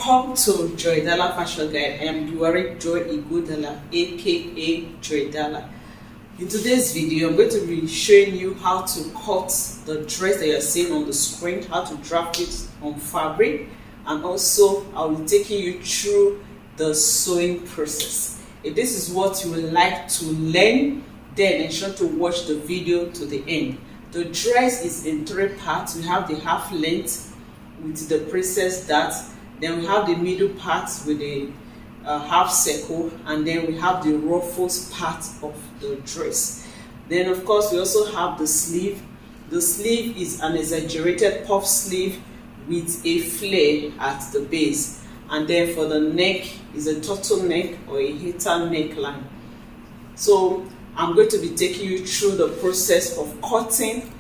Welcome to Joidala Fashion Guide. I am Joidala, aka Joidala. In today's video, I'm going to be showing you how to cut the dress that you're seeing on the screen, how to draft it on fabric, and also I'll be taking you through the sewing process. If this is what you would like to learn, then ensure to watch the video to the end. The dress is in three parts. We have the half length with the princess dart, then we have the middle part with the half circle, and then we have the ruffles part of the dress. Then of course we also have the sleeve. The sleeve is an exaggerated puff sleeve with a flare at the base, and then for the neck is a turtleneck or a hater neckline. So I'm going to be taking you through the process of cutting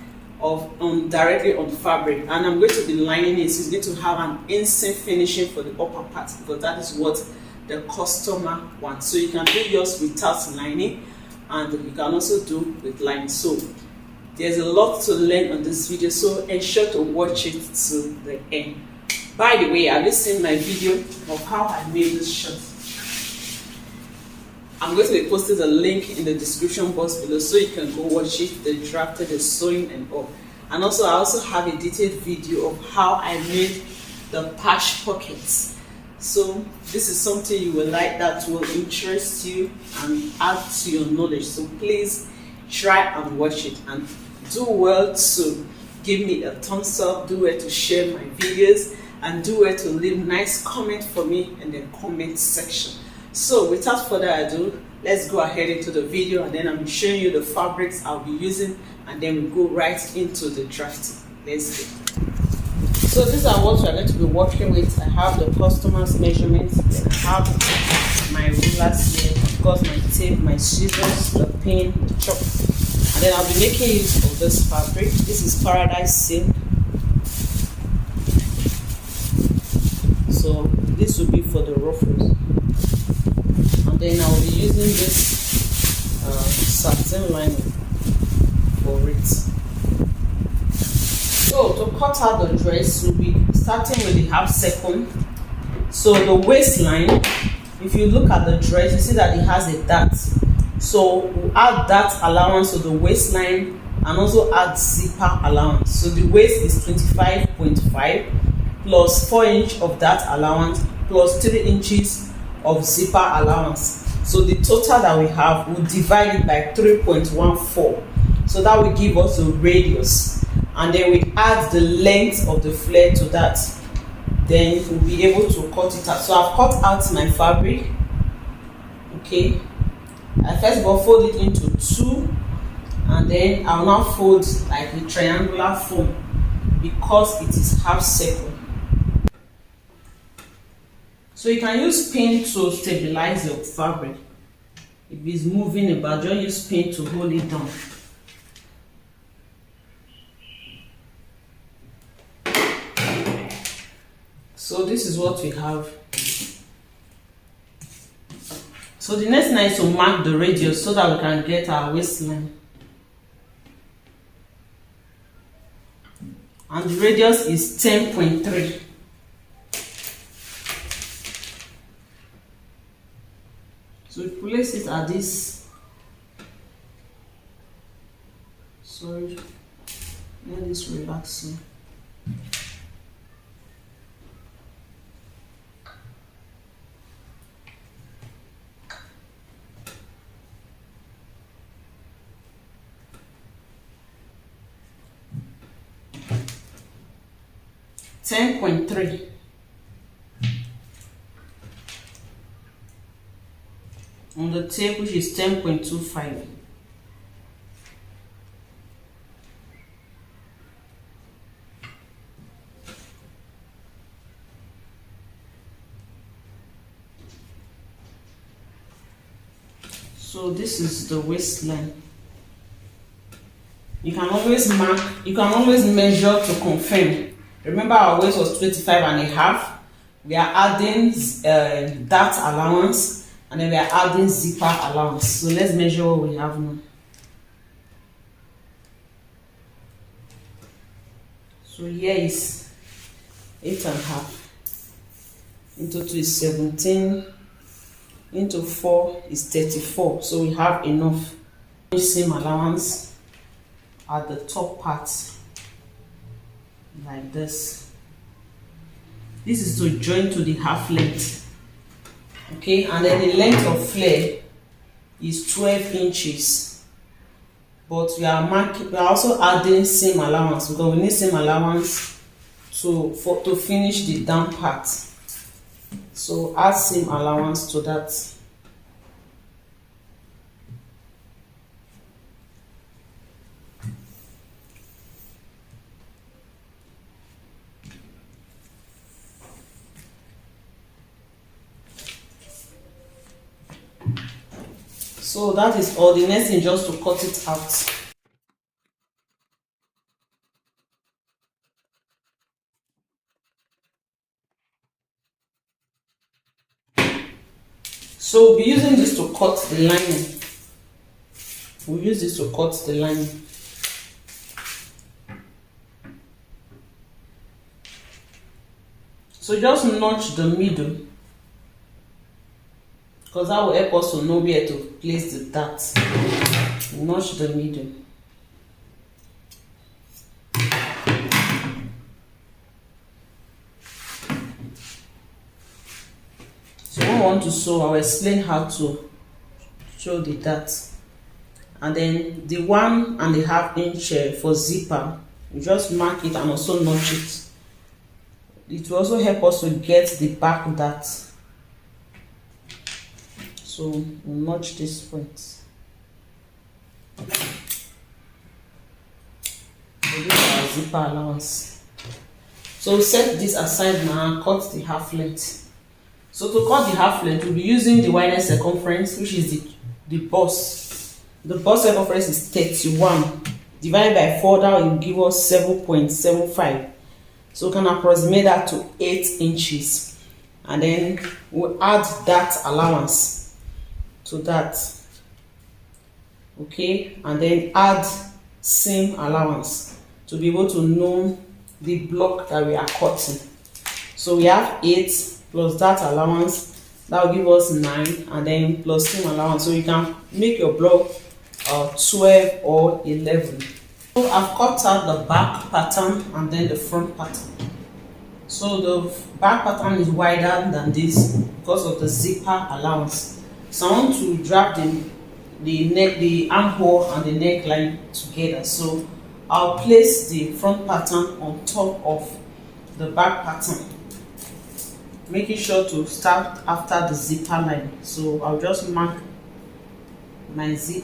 directly on fabric, and I'm going to be lining it. So it's going to have an instant finishing for the upper part, because that is what the customer wants. So you can do yours without lining, and you can also do with lining. So there's a lot to learn on this video, so ensure to watch it to the end. By the way, have you seen my video of how I made this shirt? I'm going to be posting the link in the description box below, so you can go watch it, the drafted, the sewing and all. And also I also have a detailed video of how I made the patch pockets. So this is something you will like, that will interest you and add to your knowledge. So please try and watch it, and do well to give me a thumbs up, do well to share my videos, and do well to leave nice comment for me in the comment section. So without further ado, let's go ahead into the video, and then I'm showing you the fabrics I'll be using, and then we go right into the drafting. Let's go. So these are what we're going to be working with. I have the customer's measurements, then I have my rulers here, of course my tape, my scissors, the pin, the chalk, and then I'll be making use of this fabric. This is Paradise Silk. So this will be for the ruffles. And then I'll be using this satin lining for it. So to cut out the dress, we'll be starting with the half circle. So the waistline, if you look at the dress, you see that it has a dart. So we'll add that allowance to the waistline, and also add zipper allowance. So the waist is 25.5 plus 4 inches of that allowance plus 3 inches of zipper allowance. So the total that we have, we'll divide it by 3.14. So that will give us a radius, and then we add the length of the flare to that. Then we'll be able to cut it out. So I've cut out my fabric. Okay, I first of all fold it into two, and then I'll now fold like a triangular form because it is half circle. So you can use pin to stabilize your fabric. If it's moving about, just use pin to hold it down. So this is what we have. So the next thing is to mark the radius so that we can get our waistline. And the radius is 10.3. So we place it at this. Sorry, let this relax. So 10.3. On the tape, which is 10.25. So this is the waistline. You can always mark, you can always measure to confirm. Remember our waist was 25.5. We are adding that allowance, and then we are adding zipper allowance. So let's measure what we have now. So here is 8.5. into 2 is 17, into 4 is 34. So we have enough seam allowance at the top part like this. This is to join to the half length. Okay, and then the length of flare is 12 inches. But we are also adding seam allowance because we need seam allowance to finish the down part. So add seam allowance to that. So that is all. The next thing just to cut it out. So we'll be using this to cut the lining. We'll use this to cut the lining. So just notch the middle, because that will help us to know where to place the dart. Notch the middle. So when we want to sew, I'll explain how to sew the dart. And then the 1.5 inch for zipper, you just mark it and also notch it. It will also help us to get the back dart. So we'll notch this point. So this is our zipper allowance. So set this aside now and cut the half length. So to cut the half length, we'll be using the widest circumference, which is the bust. The bust circumference is 31. Divided by 4, that will give us 7.75. So we can approximate that to 8 inches. And then we'll add that allowance to that. Okay, and then add seam allowance to be able to know the block that we are cutting. So we have 8 plus that allowance, that will give us 9, and then plus seam allowance. So you can make your block 12 or 11. So I've cut out the back pattern and then the front pattern. So the back pattern is wider than this because of the zipper allowance. So I want to drag the armhole and the neckline together. So I'll place the front pattern on top of the back pattern, making sure to start after the zipper line. So I'll just mark my zip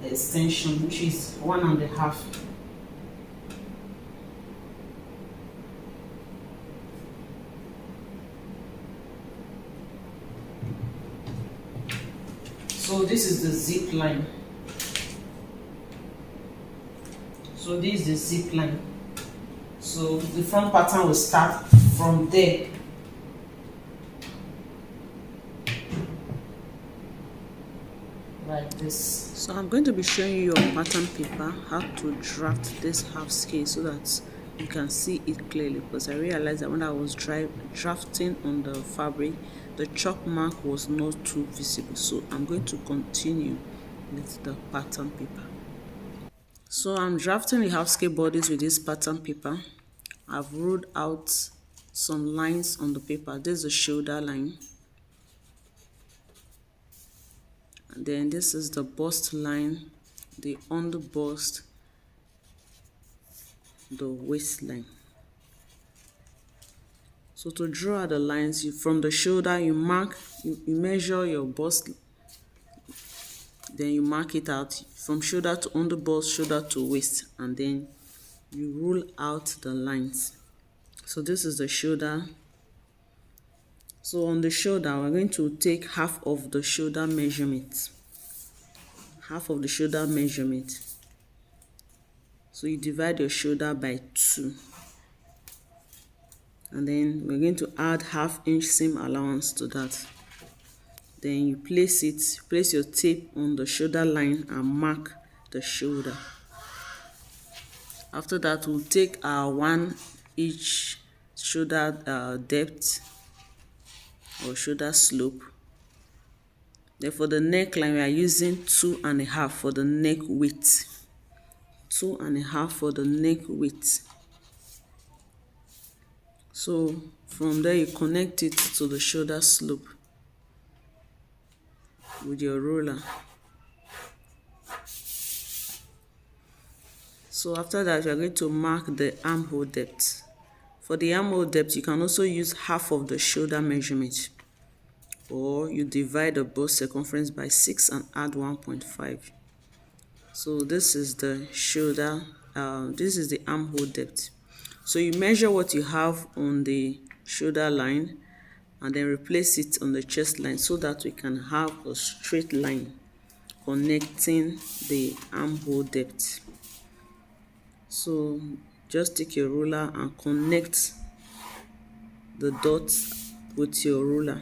extension, which is 1.5. So this is the zip line. So this is the zip line. So the front pattern will start from there. Like this. So I'm going to be showing you on pattern paper how to draft this half scale so that you can see it clearly, because I realized that when I was drafting on the fabric, the chalk mark was not too visible. So I'm going to continue with the pattern paper. So I'm drafting the half scale bodies with this pattern paper. I've ruled out some lines on the paper. This is the shoulder line. And then this is the bust line, the under bust, the waistline. So to draw the lines, from the shoulder you measure your bust, then you mark it out from shoulder to under bust, shoulder to waist, and then you rule out the lines. So this is the shoulder. So on the shoulder, we're going to take half of the shoulder measurement. Half of the shoulder measurement. So you divide your shoulder by 2. And then we're going to add ½ inch seam allowance to that. Then you place your tape on the shoulder line and mark the shoulder. After that, we'll take our 1 inch shoulder depth or shoulder slope. Then for the neckline, we are using 2.5 for the neck width. 2.5 for the neck width. So from there you connect it to the shoulder slope with your ruler. So after that, you are going to mark the armhole depth. For the armhole depth, you can also use half of the shoulder measurement, or you divide the bust circumference by 6 and add 1.5. So this is the shoulder, this is the armhole depth. So you measure what you have on the shoulder line and then replace it on the chest line so that we can have a straight line connecting the armhole depth. So just take your ruler and connect the dots with your ruler.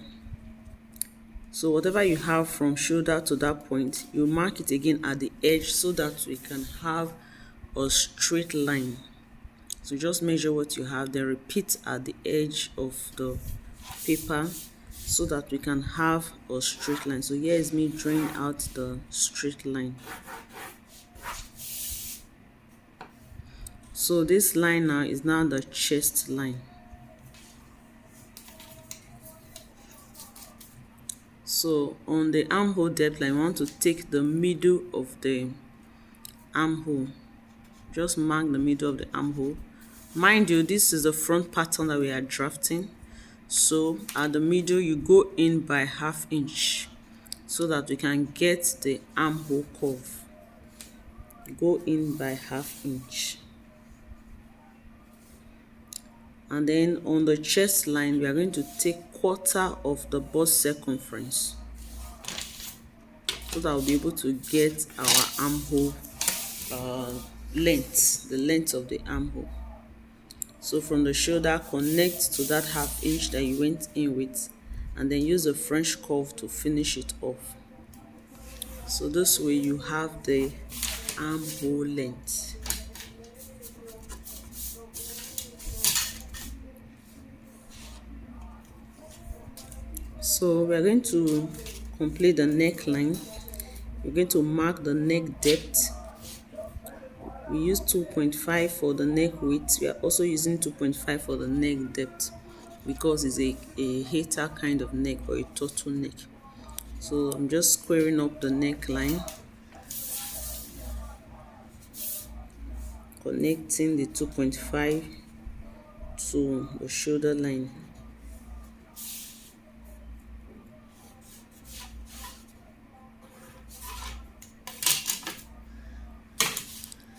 So whatever you have from shoulder to that point, you mark it again at the edge so that we can have a straight line. So just measure what you have, then repeat at the edge of the paper so that we can have a straight line. So here is me drawing out the straight line. So this line now is now the chest line. So on the armhole depth line, we want to take the middle of the armhole. Just mark the middle of the armhole. Mind you, this is the front pattern that we are drafting. So at the middle, you go in by 1/2 inch so that we can get the armhole curve. Go in by 1/2 inch. And then on the chest line, we are going to take 1/4 of the bust circumference so that we'll be able to get our armhole length, the length of the armhole. So from the shoulder, connect to that 1/2 inch that you went in with, and then use a French curve to finish it off. So this way you have the armhole length. So we are going to complete the neckline. We're going to mark the neck depth. We use 2.5 for the neck width. We are also using 2.5 for the neck depth because it's a hater kind of neck, or a turtleneck. So I'm just squaring up the neckline, connecting the 2.5 to the shoulder line.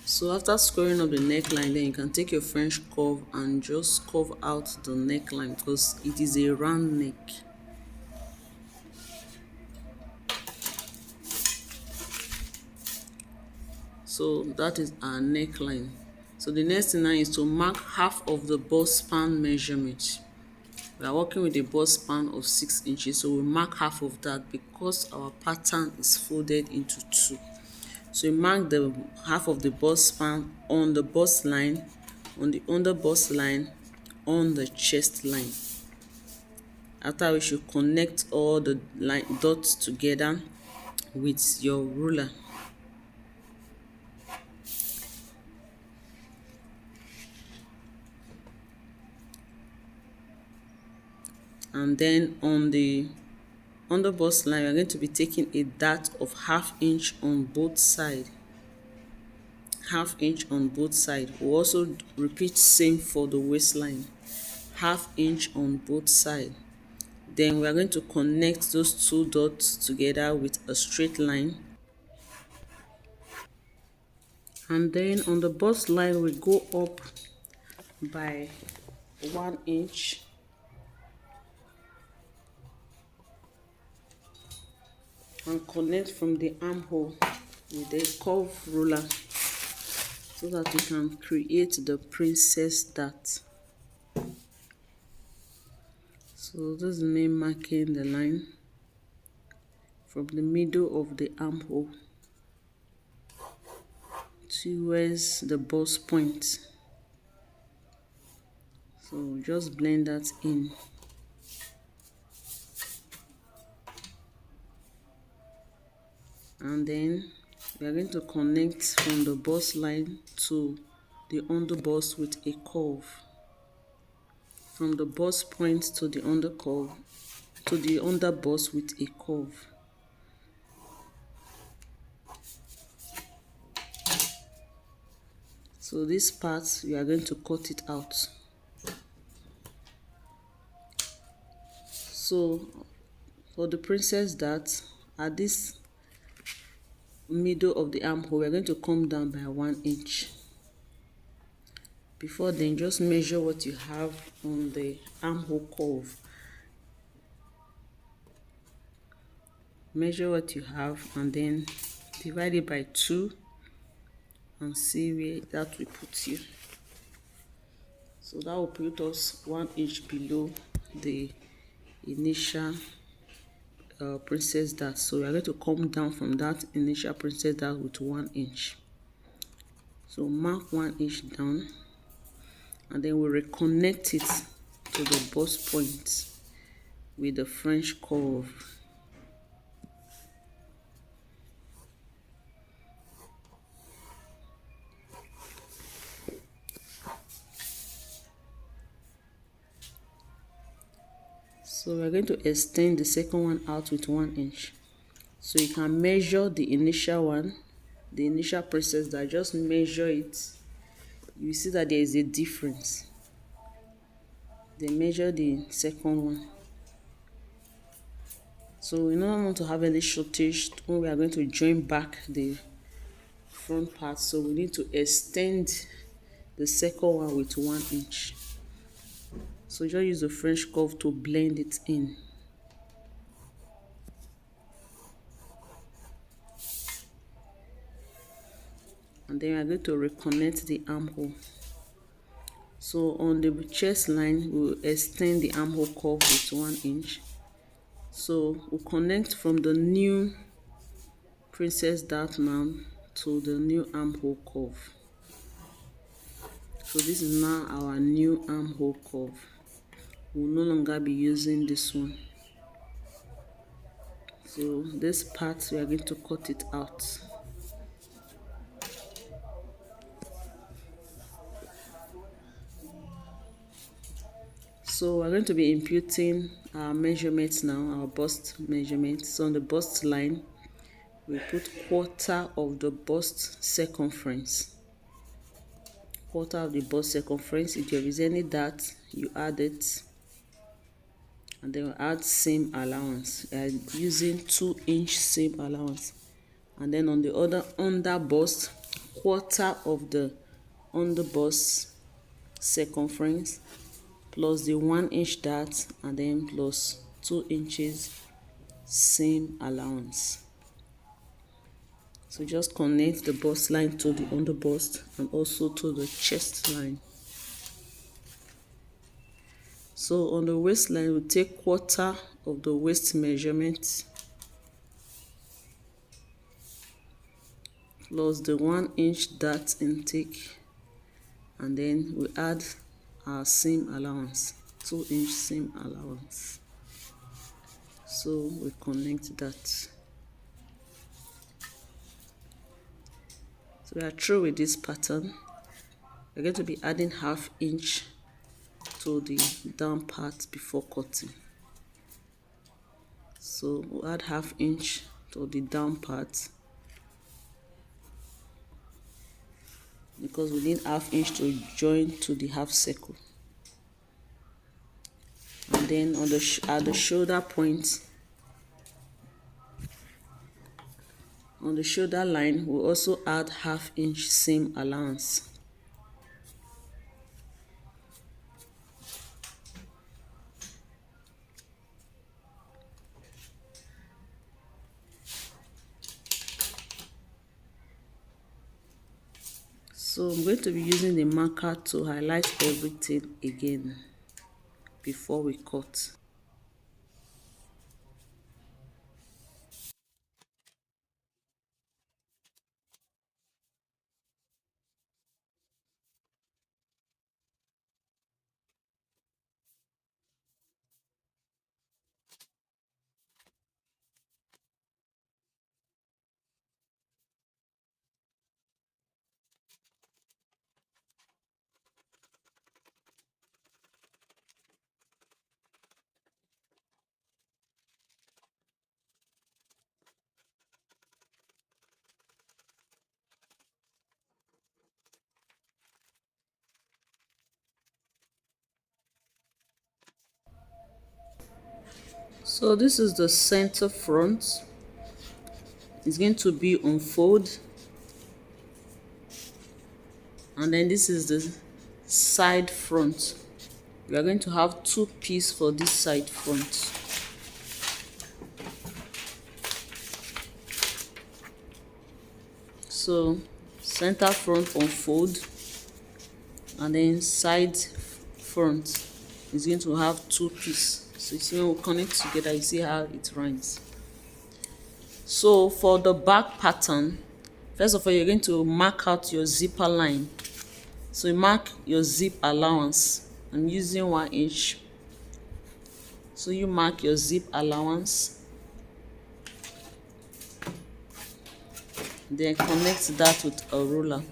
So after squaring up the neckline, then you can take your French curve and just curve out the neckline because it is a round neck. So that is our neckline. So the next thing now is to mark 1/2 of the bust span measurement. We are working with a bust span of 6 inches, so we mark 1/2 of that because our pattern is folded into 2. So you mark the 1/2 of the bust span on the bust line, on the under bust line, on the chest line. After we should connect all the line dots together with your ruler. And then on the under bust line, we are going to be taking a dart of 1/2 inch on both sides. 1/2 inch on both sides. We'll also repeat same for the waistline. 1/2 inch on both sides. Then we are going to connect those 2 dots together with a straight line. And then on the bust line, we go up by 1 inch. And connect from the armhole with a curve ruler so that we can create the princess dart. So this is me marking the line from the middle of the armhole towards the bust point. So just blend that in. and then we are going to connect from the bust line to the underbust with a curve. From the bust point to the undercurve to the underbust with a curve. So this part we are going to cut it out. So for the princess dart, at this middle of the armhole, we are going to come down by 1 inch. Before then, just measure what you have on the armhole curve. Measure what you have and then divide it by 2 and see where that will put you. So that will put us 1 inch below the initial princess dart. So we are going to come down from that initial princess dart with 1 inch. So mark 1 inch down and then we reconnect it to the bust point with the French curve. So we're going to extend the second one out with 1 inch. So you can measure the initial one, the initial princess dart, just measure it. You see that there is a difference. Then measure the second one. So we don't want to have any shortage when we are going to join back the front part, so we need to extend the second one with 1 inch. So just use the French curve to blend it in. And then we are going to reconnect the armhole. So on the chest line, we'll extend the armhole curve with 1 inch. So we'll connect from the new princess dart now to the new armhole curve. So this is now our new armhole curve. We'll no longer be using this one. So this part we are going to cut it out. So we're going to be imputing our measurements now, our bust measurements. So on the bust line, we put quarter of the bust circumference. Quarter of the bust circumference. If there is any dart, you add it. And then we add seam allowance. We are using 2-inch seam allowance. And then on the other under bust, quarter of the under bust circumference plus the 1-inch dart and then plus 2 inches seam allowance. So just connect the bust line to the under bust and also to the chest line. So on the waistline, we take quarter of the waist measurement plus the 1-inch dart intake, and then we add our seam allowance, 2-inch seam allowance. So we connect that. So we are through with this pattern. We're going to be adding 1/2 inch to the down part before cutting. So we'll add 1/2 inch to the down part because we need 1/2 inch to join to the half circle. And then on the at the shoulder point, on the shoulder line, we'll also add 1/2 inch seam allowance. So I'm going to be using the marker to highlight everything again before we cut. So this is the center front. It's going to be on fold, and then this is the side front. We are going to have two pieces for this side front. So center front unfold, and then side front is going to have two pieces. So you see when we connect together, you see how it runs. So for the back pattern, first of all, you're going to mark out your zipper line. So you mark your zip allowance. I'm using 1 inch. So you mark your zip allowance, then connect that with a ruler.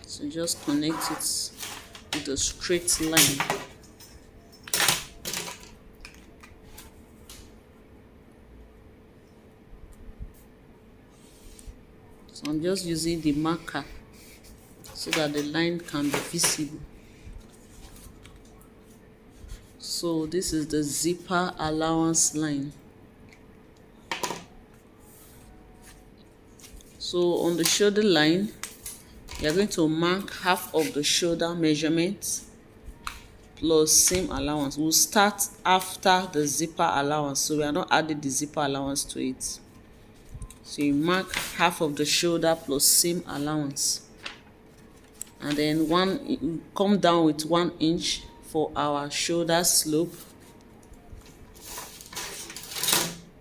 So just connect it with a straight line. So I'm just using the marker so that the line can be visible. So this is the zipper allowance line. So on the shoulder line, you are going to mark half of the shoulder measurement plus seam allowance. We'll start after the zipper allowance, so we are not adding the zipper allowance to it. So you mark half of the shoulder plus seam allowance, and then come down with 1 inch for our shoulder slope,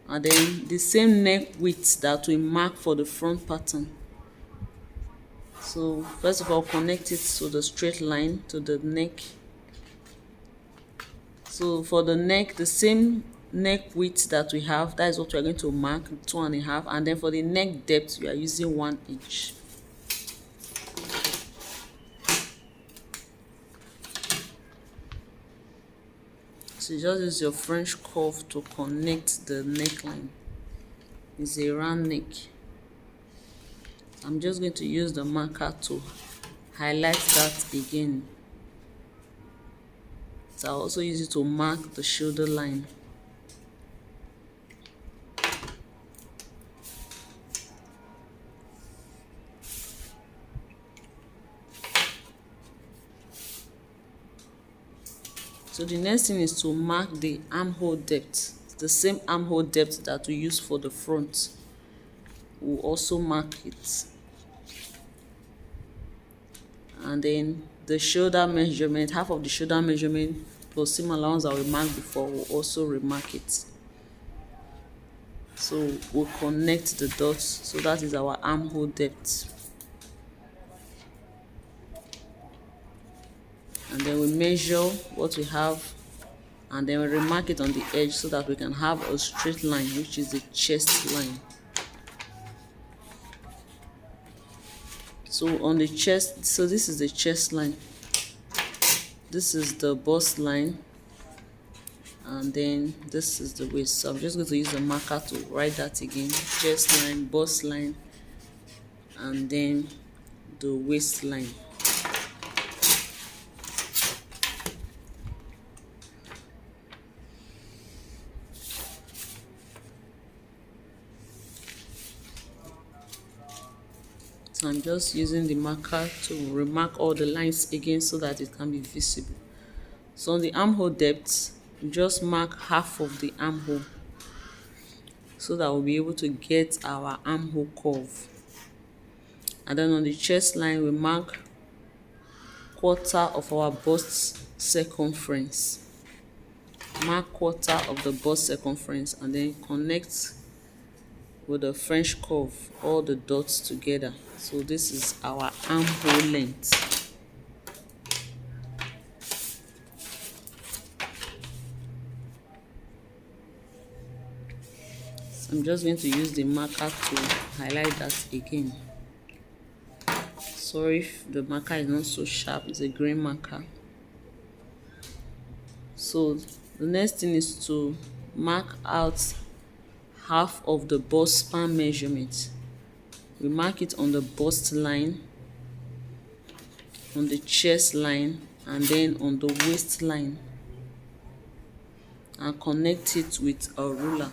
and then the same neck width that we mark for the front pattern. So first of all, connect it to the straight line to the neck. So for the neck, the same neck width that we have, that is what we are going to mark, 2.5, and then for the neck depth, we are using 1 inch. So you just use your French curve to connect the neckline. It's a round neck. I'm just going to use the marker to highlight that again. So I'll also use it to mark the shoulder line. So the next thing is to mark the armhole depth. The same armhole depth that we use for the front, we'll also mark it. And then the shoulder measurement, half of the shoulder measurement plus seam allowance that we marked before, we'll also remark it. So we'll connect the dots. So that is our armhole depth. And then we measure what we have, and then we remark it on the edge so that we can have a straight line, which is the chest line. So on the chest, so this is the chest line, this is the bust line, and then this is the waist. So I'm just going to use a marker to write that again: chest line, bust line, and then the waistline. So I'm just using the marker to remark all the lines again so that it can be visible. So on the armhole depth, we just mark half of the armhole so that we'll be able to get our armhole curve. And then on the chest line, we mark quarter of our bust circumference. Mark quarter of the bust circumference, and then connect with the French curve all the dots together. So this is our armhole length. So I'm just going to use the marker to highlight that again. Sorry if the marker is not so sharp, it's a green marker. So The next thing is to mark out half of the bust span measurement. We mark it on the bust line, on the chest line, and then on the waist line, and connect it with a ruler.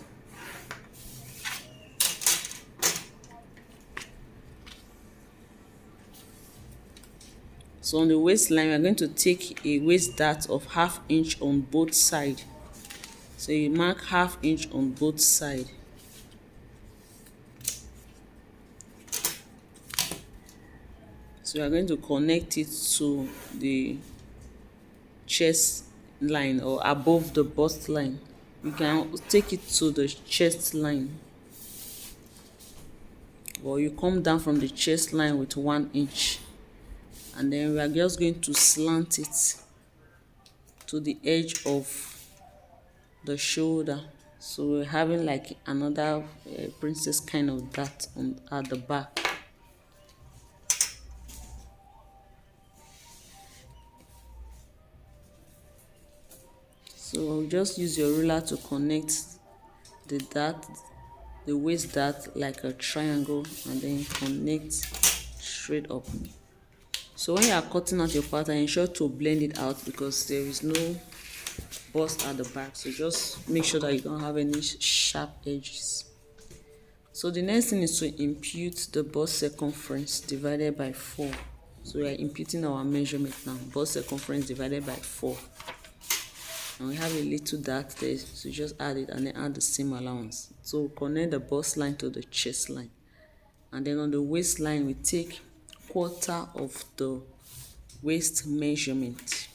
So on the waistline, we are going to take a waist dart of 1/2 inch on both sides. So you mark 1/2 inch on both sides. So we are going to connect it to the chest line or above the bust line. You can take it to the chest line, or you come down from the chest line with 1 inch, and then we are just going to slant it to the edge of the shoulder. So we're having like another princess kind of dart on at the back. So just use your ruler to connect the dart, the waist dart, like a triangle, and then connect straight up. So when you are cutting out your pattern, ensure to blend it out because there is no bust at the back. So just make sure that you don't have any sharp edges. So the next thing is to impute the bust circumference divided by 4. So we are imputing our measurement now. Bust circumference divided by 4. And we have a little dart there, so just add it and then add the same allowance. So connect the bust line to the chest line. And then on the waistline, we take 1/4 of the waist measurement.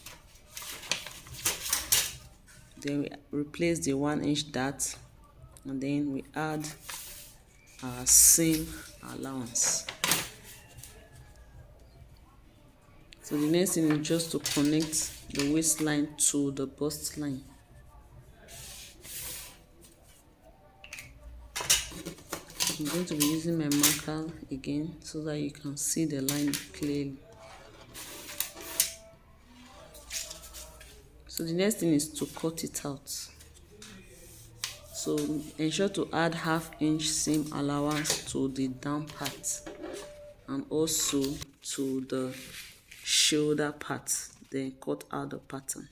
Then we replace the 1 inch dart, and then we add our seam allowance. So the next thing is just to connect the waistline to the bust line. I'm going to be using my marker again so that you can see the line clearly. So the next thing is to cut it out. So ensure to add 1/2 inch seam allowance to the down part and also to the shoulder part, then cut out the pattern.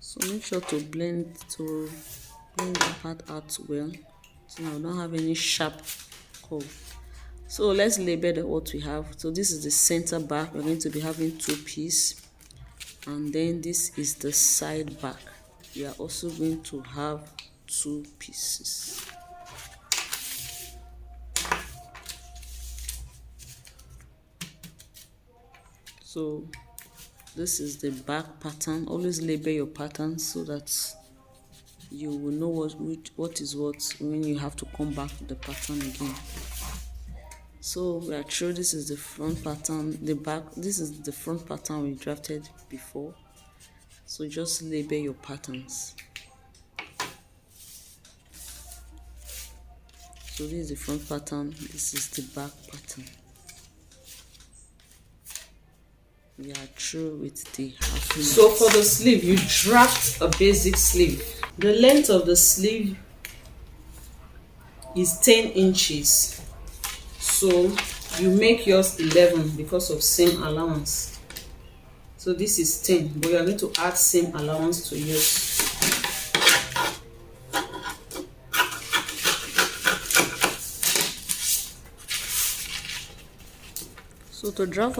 So make sure to blend that part out well, so now we don't have any sharp curve. So let's label what we have. So this is the center back. We're going to be having 2 pieces, and then this is the side back. We are also going to have 2 pieces. So this is the back pattern. Always label your pattern so that you will know what is what when you have to come back to the pattern again. So we are sure this is the front pattern, the back, this is the front pattern we drafted before. So just label your patterns. So this is the front pattern, this is the back pattern. We are through with the half. So for the sleeve, you draft a basic sleeve. The length of the sleeve is 10 inches. So you make yours 11 because of seam allowance. So this is 10, but you are going to add seam allowance to yours. So to draft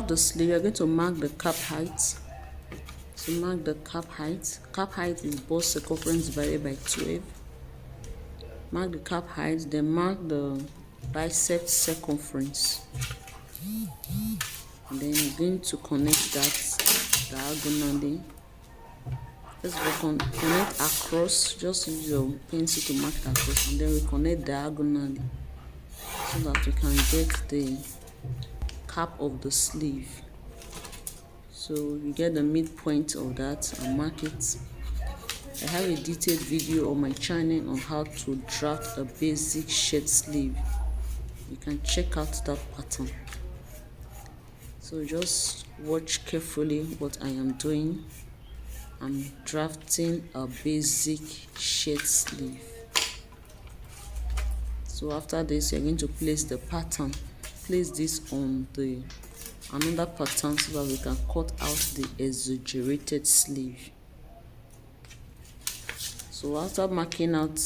the sleeve, you are going to mark the cap height. So mark the cap height. Cap height is bust circumference divided by 12. Mark the cap height, then mark the bicep circumference. And then you're going to connect that diagonally. Let's connect across. Just use your pencil to mark it across, and then we connect diagonally so that we can get the cap of the sleeve. So you get the midpoint of that and mark it. I have a detailed video on my channel on how to draft a basic shirt sleeve. You can check out that pattern. So just watch carefully what I am doing. I'm drafting a basic shirt sleeve. So after this, you're going to place the pattern. Place this on the another pattern so that we can cut out the exaggerated sleeve. So after marking out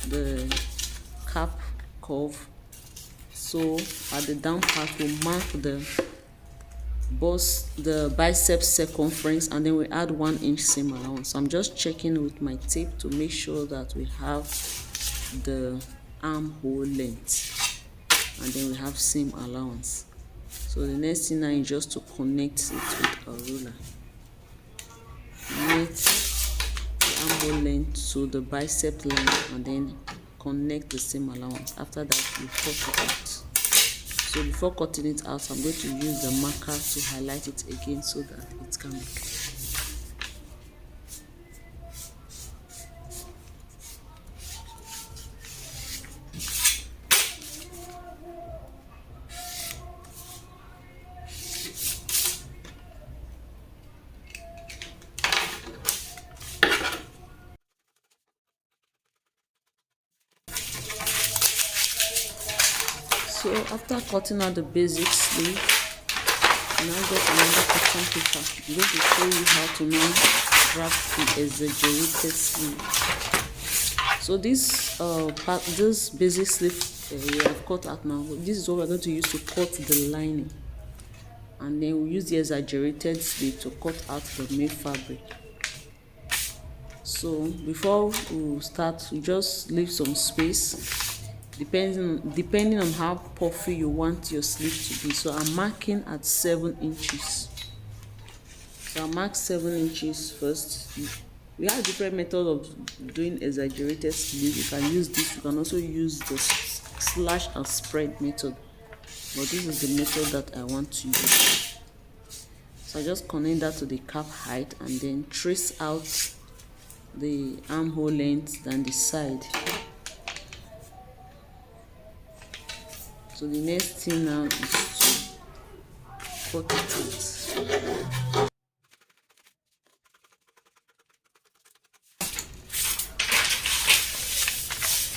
the cap curve, so at the down part we'll mark the bust, the bicep circumference, and then we add 1 inch seam allowance. So I'm just checking with my tape to make sure that we have the armhole length, and then we have seam allowance. So the next thing now is just to connect it with a ruler. Connect the armhole length to the bicep line and then connect the seam allowance. After that, you cut it out. So before cutting it out, I'm going to use the marker to highlight it again so that it can be clear. So after cutting out the basic sleeve, now get another cotton paper. I'm going to show you how to now draft the exaggerated sleeve. So this this basic sleeve we have cut out now. This is what we're going to use to cut the lining, and then we use the exaggerated sleeve to cut out the main fabric. So before we start, we just leave some space. Depending on how puffy you want your sleeve to be. So I'm marking at 7 inches. So I mark 7 inches first. We have different methods of doing exaggerated sleeve. You can use this. You can also use the slash and spread method. But this is the method that I want to use. So I just connect that to the cap height and then trace out the armhole length and the side. So the next thing now is to cut it out.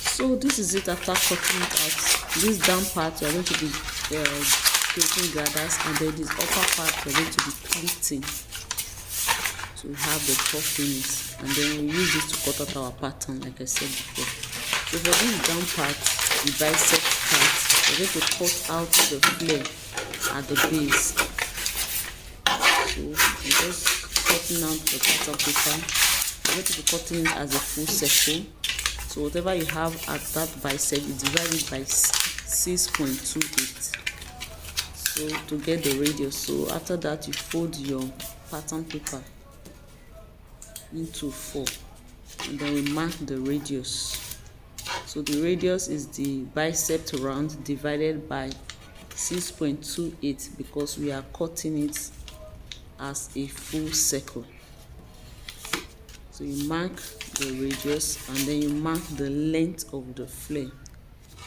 So this is it after cutting it out. This down part we are going to be creating gathers, and then this upper part we are going to be pleating to have the puffiness, and then we use this to cut out our pattern like I said before. So for this down part, the bicep part, we're going to cut out the flare at the base. So I'm just cutting out the pattern paper. I'm going to be cutting it as a full circle. So whatever you have at that bicep, you divide it by 6.28. So to get the radius. So after that, you fold your pattern paper into 4, and then we mark the radius. So the radius is the bicep round divided by 6.28 because we are cutting it as a full circle. So you mark the radius and then you mark the length of the flare.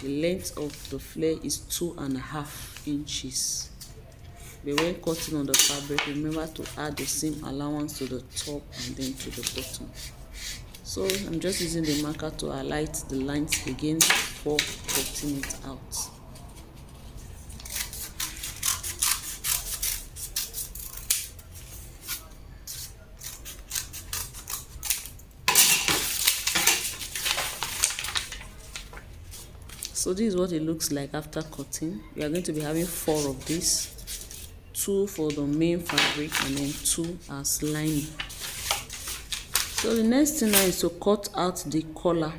The length of the flare is 2.5 inches. But when cutting on the fabric, remember to add the seam allowance to the top and then to the bottom. So I'm just using the marker to highlight the lines again before cutting it out. So this is what it looks like after cutting. We are going to be having 4 of these, 2 for the main fabric and then 2 as lining. So the next thing now is to cut out the collar.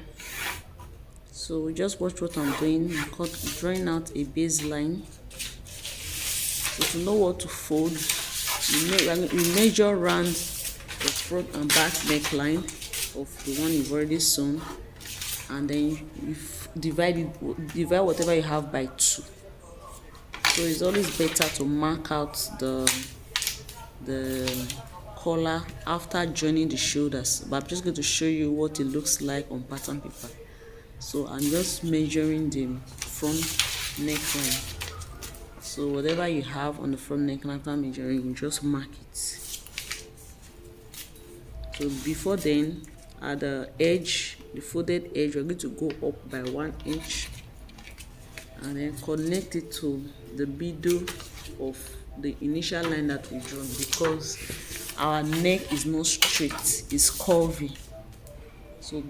So just watch what I'm doing. I'm drawing out a baseline. So to know what to fold, you measure around the front and back neckline of the one you've already sewn, and then you divide whatever you have by 2. So it's always better to mark out the collar after joining the shoulders, but I'm just going to show you what it looks like on pattern paper. So I'm just measuring the front neckline. So whatever you have on the front neckline after measuring, you just mark it. So before then, at the edge, the folded edge, we're going to go up by 1 inch and then connect it to the middle of the initial line that we draw, because our neck is not straight, it's curvy. So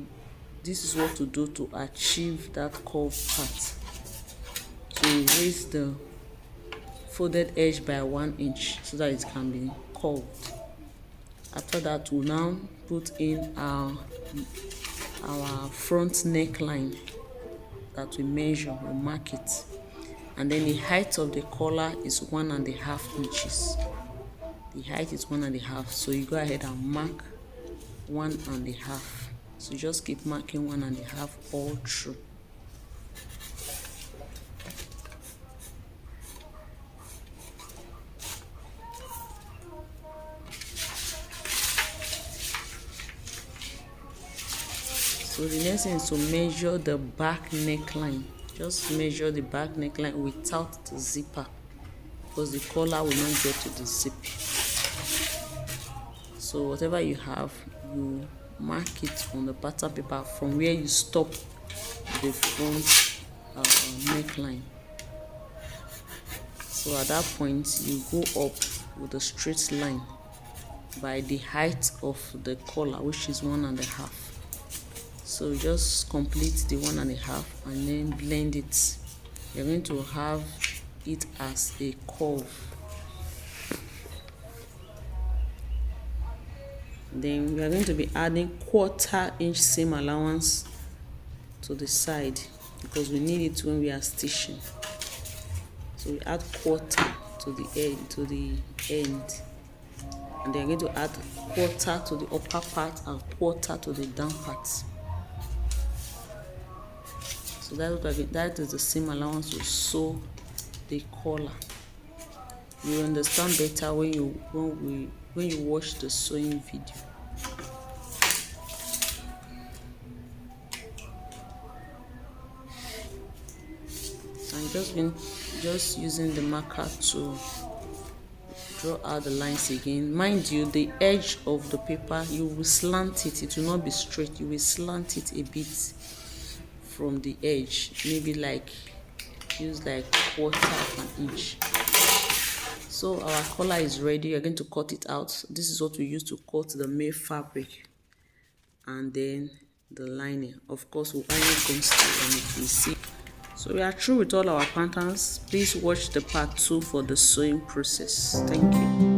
this is what to do to achieve that curved part. So we raise the folded edge by 1 inch so that it can be curved. After that, we'll now put in our front neckline that we measure, we'll mark it. And then the height of the collar is 1.5 inches. The height is 1.5, so you go ahead and mark 1.5. So just keep marking 1.5 all through. So the next thing is to measure the back neckline. Just measure the back neckline without the zipper, because the collar will not get to the zip. So whatever you have, you mark it on the pattern paper from where you stop the front neckline. So at that point, you go up with a straight line by the height of the collar, which is 1.5. So just complete the 1.5 and then blend it. You're going to have it as a curve. Then we are going to be adding 1/4 inch seam allowance to the side, because we need it when we are stitching. So we add 1/4 to the end, and then you're going to add 1/4 to the upper part and 1/4 to the down part. So that is the seam allowance to sew the collar. You understand better when you watch the sewing video. So I'm just using the marker to draw out the lines again. Mind you, the edge of the paper, you will slant it. It will not be straight. You will slant it a bit from the edge, maybe use like 1/4 inch. So our collar is ready. You're going to cut it out. This is what we use to cut the main fabric, and then the lining. Of course, we'll iron gum style on it, you see. So we are through with all our patterns. Please watch the part 2 for the sewing process. Thank you.